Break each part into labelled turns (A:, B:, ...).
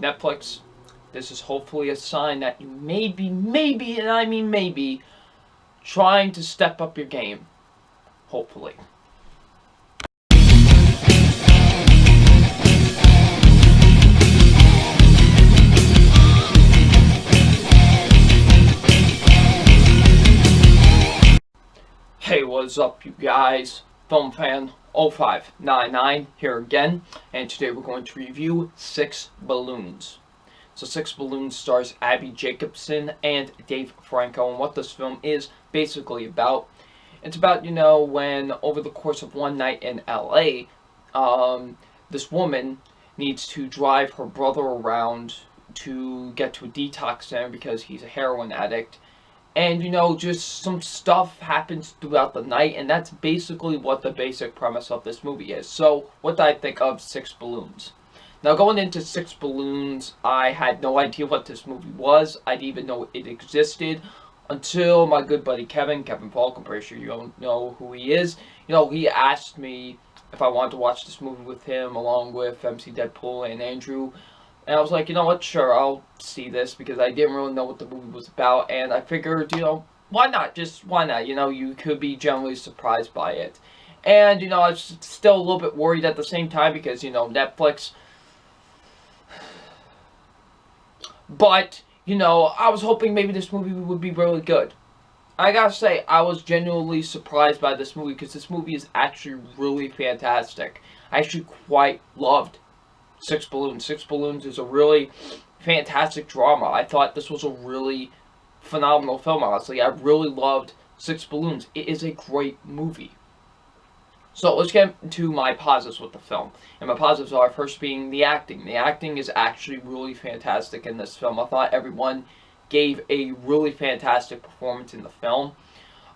A: Netflix, this is hopefully a sign that you maybe, and I mean maybe, trying to step up your game. Hopefully. Hey, what's up, you guys? Film Fan 0599 here again, and today we're going to review Six Balloons. So, Six Balloons stars Abbi Jacobson and Dave Franco, and what this film is basically about. It's about, when over the course of one night in LA, this woman needs to drive her brother around to get to a detox center because he's a heroin addict. And, just some stuff happens throughout the night, and that's basically what the basic premise of this movie is. So, what did I think of Six Balloons? Now, going into Six Balloons, I had no idea what this movie was. I didn't even know it existed until my good buddy Kevin Falk, I'm pretty sure you don't know who he is. He asked me if I wanted to watch this movie with him, along with MC Deadpool and Andrew. And I was like, you know what, sure, I'll see this, because I didn't really know what the movie was about, and I figured, why not? Just, why not? You could be generally surprised by it. And, I was still a little bit worried at the same time, because, Netflix. But, I was hoping maybe this movie would be really good. I gotta say, I was genuinely surprised by this movie, because this movie is actually really fantastic. I actually quite loved Six Balloons. Six Balloons is a really fantastic drama. I thought this was a really phenomenal film, honestly. I really loved Six Balloons. It is a great movie. So let's get into my positives with the film. And my positives are, first being the acting. The acting is actually really fantastic in this film. I thought everyone gave a really fantastic performance in the film.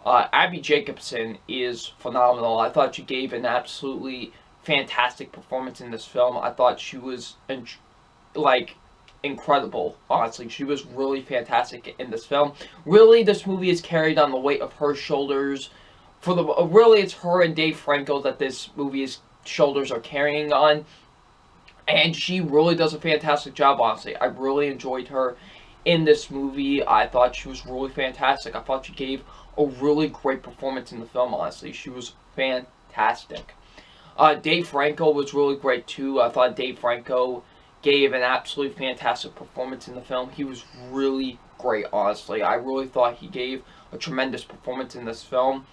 A: Abbi Jacobson is phenomenal. I thought she gave an absolutely fantastic performance in this film. I thought she was incredible. Honestly, she was really fantastic in this film. Really, this movie is carried on the weight of her shoulders. Really, it's her and Dave Franco that this movie's shoulders are carrying on, and she really does a fantastic job. Honestly, I really enjoyed her in this movie. I thought she was really fantastic. I thought she gave a really great performance in the film. Honestly, she was fantastic. Dave Franco was really great too. I thought Dave Franco gave an absolutely fantastic performance in the film. He was really great, honestly. I really thought he gave a tremendous performance in this film.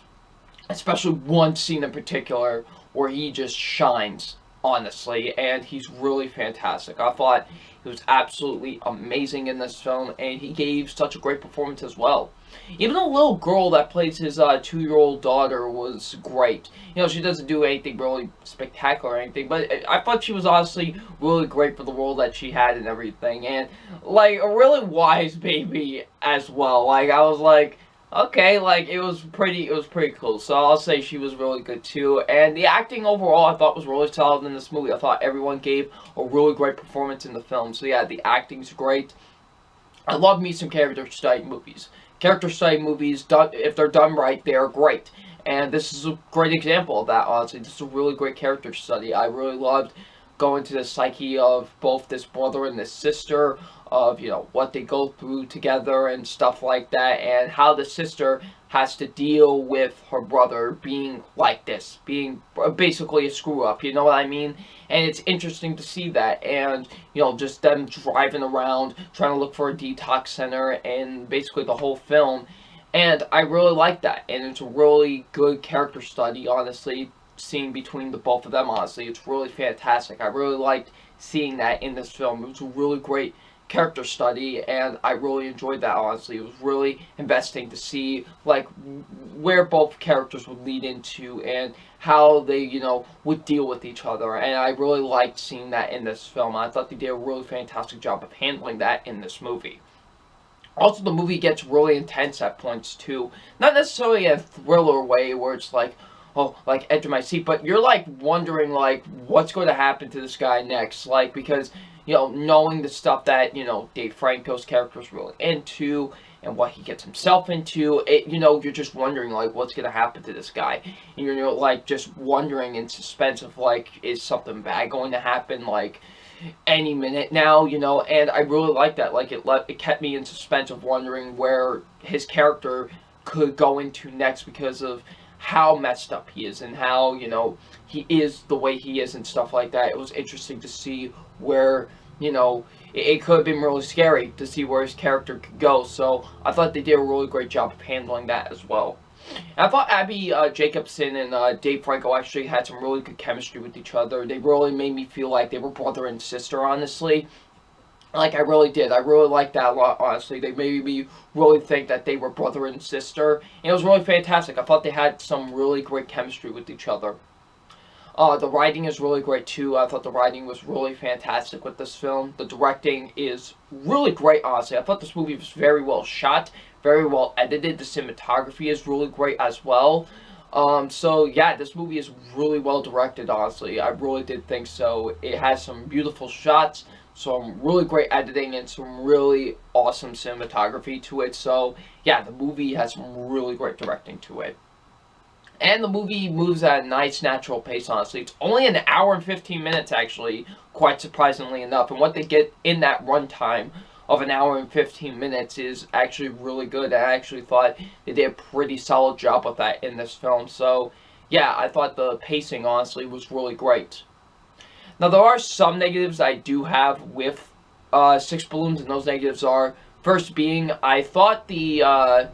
A: Especially one scene in particular where he just shines, honestly, and he's really fantastic. I thought he was absolutely amazing in this film, and he gave such a great performance as well. Even the little girl that plays his 2-year-old daughter was great. She doesn't do anything really spectacular or anything, but I thought she was honestly really great for the role that she had and everything. And, a really wise baby as well. I was like, okay, it was pretty cool. So I'll say she was really good too. And the acting overall I thought was really solid in this movie. I thought everyone gave a really great performance in the film. So yeah, the acting's great. I love me some character study movies. Character study movies, if they're done right, they are great. And this is a great example of that, honestly. This is a really great character study. I really loved going to the psyche of both this brother and this sister, of, what they go through together and stuff like that, and how the sister has to deal with her brother being like this, being basically a screw-up, you know what I mean? And it's interesting to see that, and, just them driving around, trying to look for a detox center, and basically the whole film, and I really like that, and it's a really good character study, honestly, seeing between the both of them. Honestly, it's really fantastic. I really liked seeing that in this film. It was a really great character study, and I really enjoyed that. Honestly, it was really investing to see where both characters would lead into and how they would deal with each other, and I really liked seeing that in this film. I thought they did a really fantastic job of handling that in this movie. Also, the movie gets really intense at points too. Not necessarily a thriller way where it's edge of my seat, but you're wondering what's going to happen to this guy next, because knowing the stuff that Dave Franco's character is really into and what he gets himself into, you're just wondering what's going to happen to this guy, and you're just wondering in suspense of is something bad going to happen, any minute now, and I really like that. Like, it kept me in suspense of wondering where his character could go into next because of how messed up he is and how, he is the way he is and stuff like that. It was interesting to see where, it could have been really scary to see where his character could go. So I thought they did a really great job of handling that as well. And I thought Abby Jacobson and Dave Franco actually had some really good chemistry with each other. They really made me feel like they were brother and sister, honestly. Like, I really did. I really liked that a lot, honestly. They made me really think that they were brother and sister. And it was really fantastic. I thought they had some really great chemistry with each other. The writing is really great, too. I thought the writing was really fantastic with this film. The directing is really great, honestly. I thought this movie was very well shot, very well edited. The cinematography is really great as well. So yeah, this movie is really well directed, honestly. I really did think so. It has some beautiful shots, some really great editing, and some really awesome cinematography to it. So yeah, the movie has some really great directing to it. And the movie moves at a nice, natural pace, honestly. It's only an hour and 15 minutes, actually, quite surprisingly enough. And what they get in that runtime of an hour and 15 minutes is actually really good. I actually thought they did a pretty solid job with that in this film. So, yeah, I thought the pacing, honestly, was really great. Now, there are some negatives I do have with Six Balloons, and those negatives are, first being, I thought the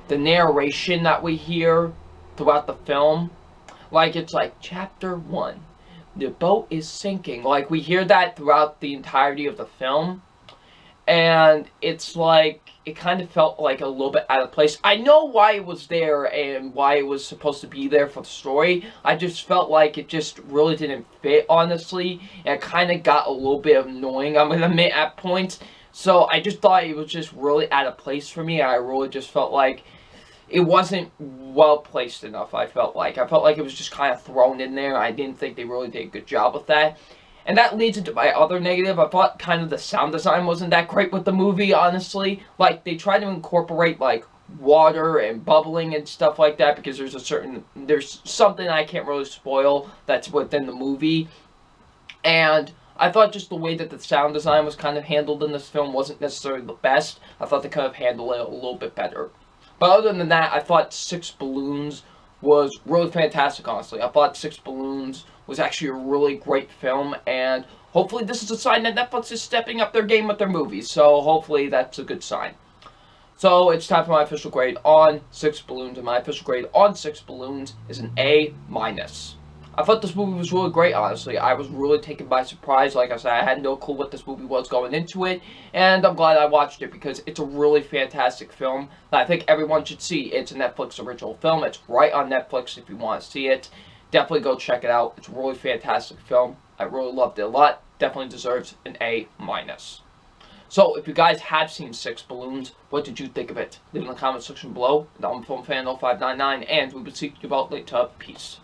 A: narration that we hear throughout the film, like, it's like, chapter 1, the boat is sinking. Like, we hear that throughout the entirety of the film, and it's like, it kind of felt like a little bit out of place. I know why it was there and why it was supposed to be there for the story. I just felt like it just really didn't fit, honestly, and it kind of got a little bit annoying, I'm gonna admit, at points. So I just thought it was just really out of place for me. I really just felt like it wasn't well placed enough, I felt like. I felt like it was just kind of thrown in there. I didn't think they really did a good job with that. And that leads into my other negative. I thought kind of the sound design wasn't that great with the movie, honestly. Like, they tried to incorporate, like, water and bubbling and stuff like that because there's something I can't really spoil that's within the movie. And I thought just the way that the sound design was kind of handled in this film wasn't necessarily the best. I thought they could have handled it a little bit better. But other than that, I thought Six Balloons was really fantastic, honestly. I thought Six Balloons was actually a really great film, and hopefully this is a sign that Netflix is stepping up their game with their movies, so hopefully that's a good sign. So it's time for my official grade on Six Balloons, and my official grade on Six Balloons is an A-. I thought this movie was really great, honestly. I was really taken by surprise. Like I said, I had no clue what this movie was going into it, and I'm glad I watched it because it's a really fantastic film that I think everyone should see. It's a Netflix original film. It's right on Netflix if you want to see it. Definitely go check it out. It's a really fantastic film. I really loved it a lot. Definitely deserves an A-. So, if you guys have seen Six Balloons, what did you think of it? Leave in the comment section below. I'm FilmFan0599, and we will see you about later. Peace.